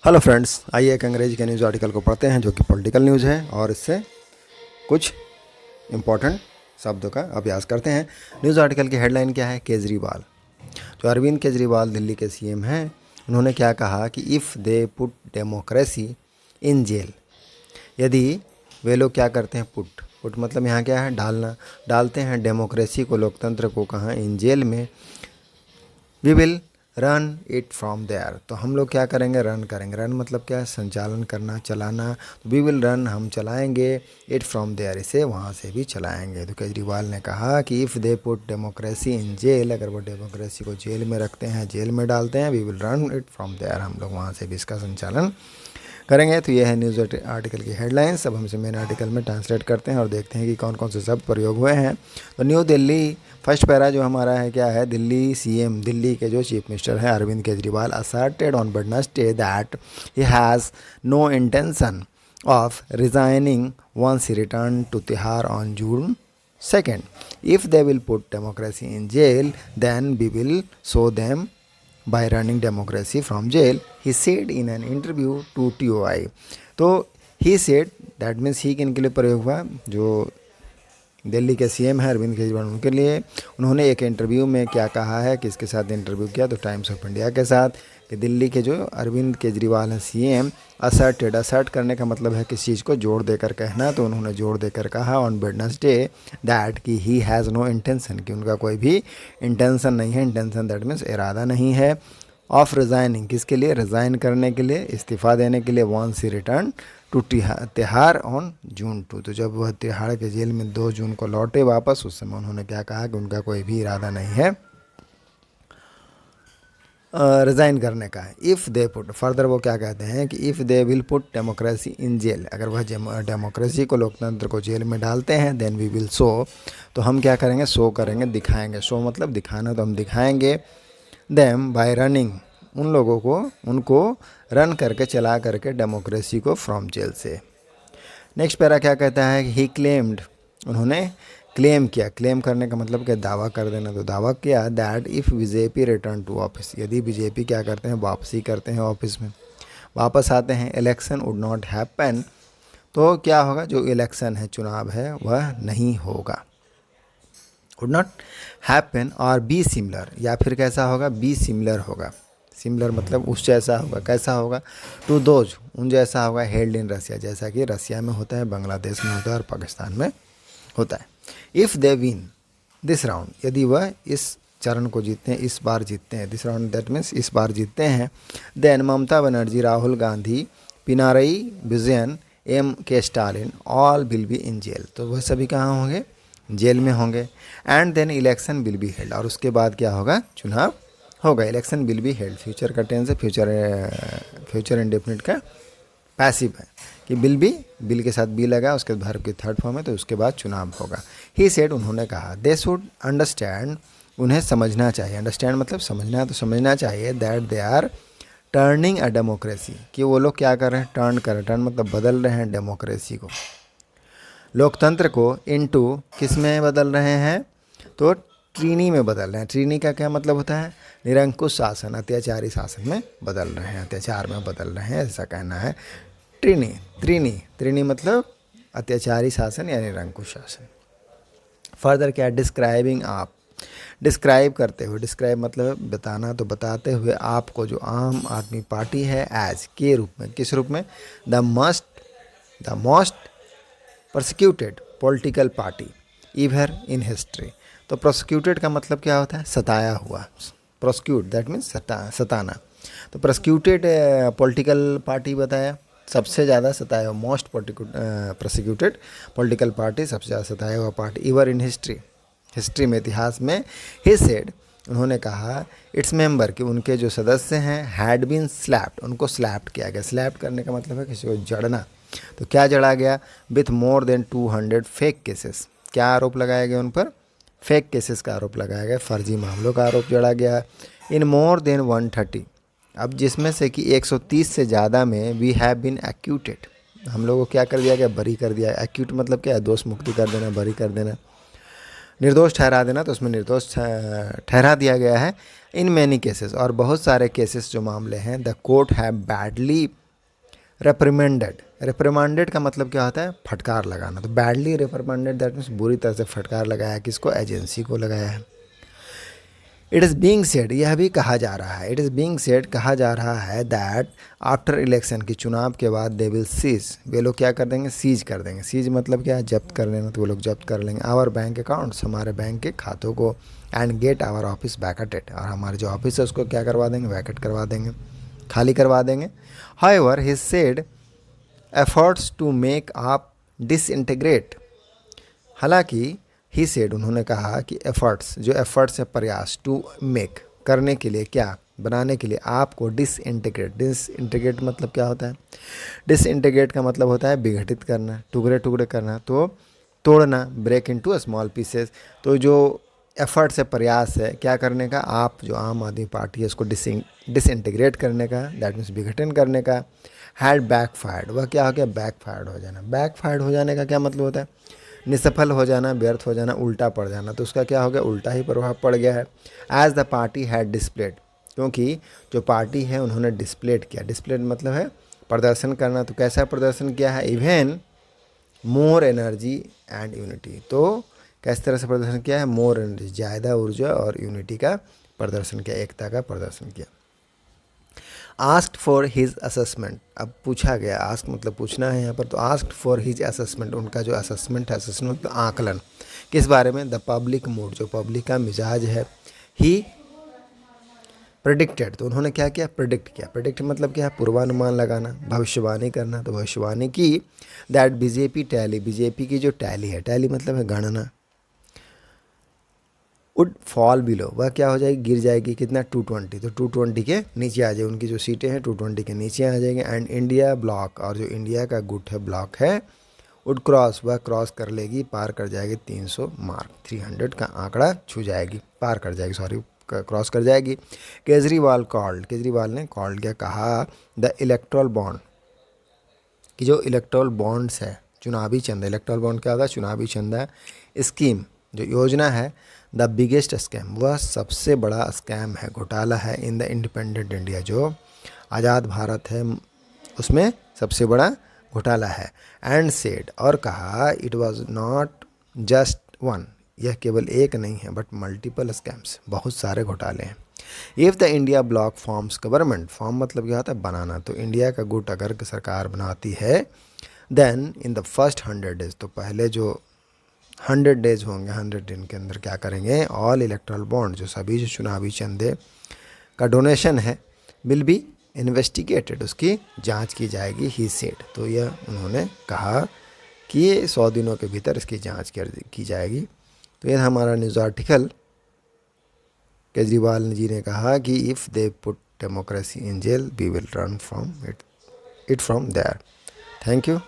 Hello friends, आइए एक अंग्रेजी के न्यूज़ आर्टिकल को पढ़ते हैं जो कि पॉलिटिकल न्यूज़ है और इससे कुछ इम्पोर्टेंट शब्दों का अभ्यास करते हैं। न्यूज़ आर्टिकल की हेडलाइन क्या है? केजरीवाल, जो अरविंद केजरीवाल दिल्ली के सीएम हैं, उन्होंने क्या कहा कि if they put democracy in jail, यदि वे लोग क्या करते हैं, पुट मतलब यहाँ क्या है, डालना, डालते हैं डेमोक्रेसी को, लोकतंत्र को कहाँ, इन जेल में, we will run it from there, तो हम लोग क्या करेंगे, रन करेंगे। रन मतलब क्या है, संचालन करना, चलाना। तो वी विल रन, हम चलाएंगे, इट फ्रॉम देयर, इसे वहाँ से भी चलाएंगे। तो केजरीवाल ने कहा कि if they put democracy in jail, अगर वो डेमोक्रेसी को जेल में रखते हैं, जेल में डालते हैं, we will run it from there, हम लोग वहाँ से भी इसका संचालन करेंगे। तो यह है न्यूज़ आर्टिकल की हेडलाइंस। अब हम इसे मेन आर्टिकल में ट्रांसलेट करते हैं और देखते हैं कि कौन कौन से शब्द प्रयोग हुए हैं। तो न्यू दिल्ली, फर्स्ट पैरा जो हमारा है क्या है, दिल्ली सीएम, दिल्ली के जो चीफ मिनिस्टर हैं Arvind Kejriwal, asserted on Wednesday that he has no intention of resigning once he returned to Tihar on June 2nd. If they will put democracy in jail, then we will show them by running democracy from jail, he said in an interview to TOI. तो he said, that means he किन के लिए प्रयोग हुआ, जो दिल्ली के CM है अरविंद केजरीवाल, उनके लिए उन्होंने एक इंटरव्यू में क्या कहा है, किसके साथ इंटरव्यू किया, तो टाइम्स ऑफ इंडिया के साथ, कि दिल्ली के जो अरविंद केजरीवाल हैं सीएम, असर्ट करने का मतलब है किसी चीज़ को जोड़ देकर कहना, तो उन्होंने जोड़ देकर कहा ऑन वेडनेसडे दैट कि ही हैज़ नो इंटेंशन, कि उनका कोई भी इंटेंशन नहीं है, इंटेंशन दैट मीन्स इरादा नहीं है, ऑफ रिज़ाइनिंग, किसके लिए, रिज़ाइन करने के लिए, इस्तीफ़ा देने के लिए, once he return to Tihar on June 2, तो जब वह तिहाड़ के जेल में 2 जून को लौटे वापस, उस समय उन्होंने क्या कहा कि उनका कोई भी इरादा नहीं है रिज़ाइन करने का। इफ़ दे पुट, फर्दर वो क्या कहते हैं कि if they will put democracy in jail, अगर वह डेमोक्रेसी को, लोकतंत्र को जेल में डालते हैं, देन वी विल शो, तो हम क्या करेंगे, शो करेंगे, दिखाएंगे। शो मतलब दिखाना, तो हम दिखाएंगे देम बाय रनिंग, उन लोगों को, उनको रन करके, चला करके डेमोक्रेसी को फ्रॉम जेल से। नेक्स्ट पैरा क्या कहता है, ही क्लेम्ड, उन्होंने क्लेम किया, क्लेम करने का मतलब क्या, दावा कर देना, तो दावा किया that if BJP return to office, यदि बीजेपी क्या करते हैं, वापसी करते हैं ऑफिस में, वापस आते हैं, इलेक्शन वुड नॉट हैपन, तो क्या होगा, जो इलेक्शन है, चुनाव है, वह नहीं होगा, वुड नॉट हैपन, और बी सिमिलर, या फिर कैसा होगा, बी सिमिलर होगा, सिमिलर मतलब उस जैसा होगा, कैसा होगा, टू दोज, उन जैसा होगा, हेल्ड इन रसिया, जैसा कि रसिया में होता है, बांग्लादेश में होता है और पाकिस्तान में होता है। If they win this round, यदि वह इस चरण को जीतते हैं, इस बार जीतते हैं, दिस राउंड दैट मीन्स इस बार जीतते हैं, then Mamata Banerjee, Rahul Gandhi, Pinarayi Vijayan, MK Stalin, all will be in jail, तो वह सभी कहाँ होंगे, जेल में होंगे। And then election will be held, और उसके बाद क्या होगा, चुनाव होगा। Election will be held, future का टेंस है, फ्यूचर इंडेफिनिट का पैसिव है, कि बिल के साथ बी लगा, उसके बाद वर्ब की थर्ड फॉर्म है, तो उसके बाद चुनाव होगा। ही सेड, उन्होंने कहा, दे शुड अंडरस्टैंड, उन्हें समझना चाहिए, अंडरस्टैंड मतलब समझना, तो समझना चाहिए that they are turning a democracy, कि वो लोग क्या कर रहे हैं, टर्न कर रहे हैं, टर्न मतलब बदल रहे हैं डेमोक्रेसी को, लोकतंत्र को, इनटू किस में बदल रहे हैं, तो ट्रीनी में बदल रहे हैं। ट्रीनी का क्या मतलब होता है, निरंकुश शासन, अत्याचारी शासन में बदल रहे हैं, अत्याचार में बदल रहे हैं, ऐसा कहना है। त्रीनी मतलब अत्याचारी शासन या निरंकुश शासन। फर्दर क्या, डिस्क्राइबिंग आप, डिस्क्राइब करते हुए, डिस्क्राइब मतलब बताना, तो बताते हुए आपको, जो आम आदमी पार्टी है, एज के रूप में, किस रूप में, the most prosecuted political party इवर in history, तो प्रोसिक्यूटेड का मतलब क्या होता है, सताया हुआ, प्रोसिक्यूट दैट मीन्स सताना, तो प्रोसिक्यूटेड पॉलिटिकल पार्टी बताया, सबसे ज़्यादा सताया हुआ, मोस्ट प्रोसिक्यूटेड पॉलिटिकल पार्टी, सबसे ज़्यादा सताया हुआ पार्टी, इवर इन हिस्ट्री में, इतिहास में। ही सेड, उन्होंने कहा, इट्स मेंबर, कि उनके जो सदस्य हैं, हैड बीन स्लैप्ड, उनको स्लैप्ड किया गया। स्लैप्ड करने का मतलब है किसी को जड़ना, तो क्या जड़ा गया, with more than 200 fake cases, क्या आरोप लगाया गया उन पर, फेक केसेस का आरोप लगाया गया, फर्जी मामलों का आरोप जड़ा गया। इन मोर देन 130, अब जिसमें से कि 130 से ज़्यादा में, वी हैव बीन एक्यूटेड, हम लोगों को क्या कर दिया गया, बरी कर दिया। एक्यूट मतलब क्या है, दोष मुक्ति कर देना, बरी कर देना। निर्दोष ठहरा देना, तो उसमें निर्दोष ठहरा दिया गया है। इन मैनी केसेस, और बहुत सारे केसेस जो मामले हैं, द कोर्ट हैव बैडली रेप्रिमेंडेड। रेप्रिमांडेड का मतलब क्या होता है? फटकार लगाना। तो बैडली रेप्रिमांडेड दैट मीन्स बुरी तरह से फटकार लगाया है। किसको? एजेंसी को लगाया है। इट इज़ बीइंग सेड, यह भी कहा जा रहा है, इट इज़ बीइंग सेड, कहा जा रहा है, दैट आफ्टर इलेक्शन, की चुनाव के बाद, दे विल सीज, वे लोग क्या कर देंगे? सीज कर देंगे। सीज मतलब क्या है? जब्त कर लेना। तो वो लोग जब्त कर लेंगे आवर बैंक अकाउंट्स, हमारे बैंक के खातों को, and get our office vacated, और हमारे जो ऑफिस है उसको क्या करवा देंगे? वैकेट करवा देंगे, खाली करवा देंगे। However he said efforts to make AAP disintegrate, हालांकि ही सेड, उन्होंने कहा कि एफर्ट्स, जो एफर्ट्स है प्रयास, टू मेक, करने के लिए, क्या? बनाने के लिए, आपको डिसइंटीग्रेट। डिसइंटीग्रेट मतलब क्या होता है? डिसइंटीग्रेट का मतलब होता है विघटित करना, टुकड़े टुकड़े करना, तो तोड़ना, ब्रेक इनटू स्मॉल पीसेस। तो जो एफर्ट्स है, प्रयास है, क्या करने का? आप जो आम आदमी पार्टी है उसको डिसइंटीग्रेट करने का, दैट मीन्स विघटन करने का। हैड बैकफायर्ड, वह क्या हो गया? बैकफायर्ड हो जाना। बैकफायर्ड हो जाने का क्या मतलब होता है? निसफल हो जाना, व्यर्थ हो जाना, उल्टा पड़ जाना। तो उसका क्या हो गया? उल्टा ही प्रभाव पड़ गया है। As the party had displayed, क्योंकि जो पार्टी है उन्होंने डिस्प्लेड किया। डिस्प्लेड मतलब है प्रदर्शन करना। तो कैसा प्रदर्शन किया है? Even more energy and unity, तो किस तरह से प्रदर्शन किया है? मोर एनर्जी, ज़्यादा ऊर्जा और यूनिटी का प्रदर्शन किया, एकता का प्रदर्शन किया। आस्क्ड फॉर हिज असेसमेंट, अब पूछा गया, आस्क मतलब पूछना है यहाँ पर, तो आस्क्ड फॉर हिज असेसमेंट, उनका जो असेसमेंट है, असेसमेंट मतलब आकलन, किस बारे में? द पब्लिक मूड, जो पब्लिक का मिजाज है। ही प्रेडिक्टेड, तो उन्होंने क्या किया? प्रेडिक्ट किया। प्रेडिक्ट मतलब क्या है? पूर्वानुमान लगाना, भविष्यवाणी करना। तो भविष्यवाणी की दैट बीजेपी टैली, बीजेपी की जो टैली है, टैली मतलब है गणना, वुड फॉल बिलो, वह क्या हो जाएगी? गिर जाएगी। कितना? 220, तो 220 के नीचे आ जाएगी। उनकी जो सीटें हैं 220 के नीचे आ जाएंगे। एंड इंडिया ब्लॉक, और जो इंडिया का गुट है, ब्लॉक है, वुड क्रॉस, वह क्रॉस कर लेगी, पार कर जाएगी 300 मार्क, 300 का आंकड़ा छू जाएगी, पार कर जाएगी, सॉरी, क्रॉस कर जाएगी। केजरीवाल कॉल्ड, केजरीवाल ने कॉल्ड क्या कहा? द इलेक्ट्रल बॉन्ड, कि जो इलेक्ट्रल बॉन्ड्स है, चुनावी चंदा, इलेक्ट्रल बॉन्ड क्या होगा? चुनावी चंदा स्कीम, जो योजना है, द बिगेस्ट स्कैम, वह सबसे बड़ा स्कैम है, घोटाला है, इन द इंडिपेंडेंट इंडिया, जो आज़ाद भारत है उसमें सबसे बड़ा घोटाला है। एंड सेड, और कहा, it was not just one, यह केवल एक नहीं है, बट मल्टीपल स्कैम्स, बहुत सारे घोटाले हैं। If the India block forms government, form मतलब क्या होता है? बनाना। तो इंडिया का गुट अगर सरकार बनाती है, then in the first 100 days, तो पहले जो 100 डेज होंगे, 100 दिन के अंदर क्या करेंगे? ऑल इलेक्ट्रल बॉन्ड, जो सभी जो चुनावी चंदे का डोनेशन है, विल बी इन्वेस्टिगेटेड, उसकी जांच की जाएगी। ही सेड, तो यह उन्होंने कहा कि ये 100 दिनों के भीतर इसकी जांच की जाएगी। तो यह हमारा न्यूज़ आर्टिकल। केजरीवाल जी ने कहा कि if they put democracy in jail, we will run from it from there. Thank you.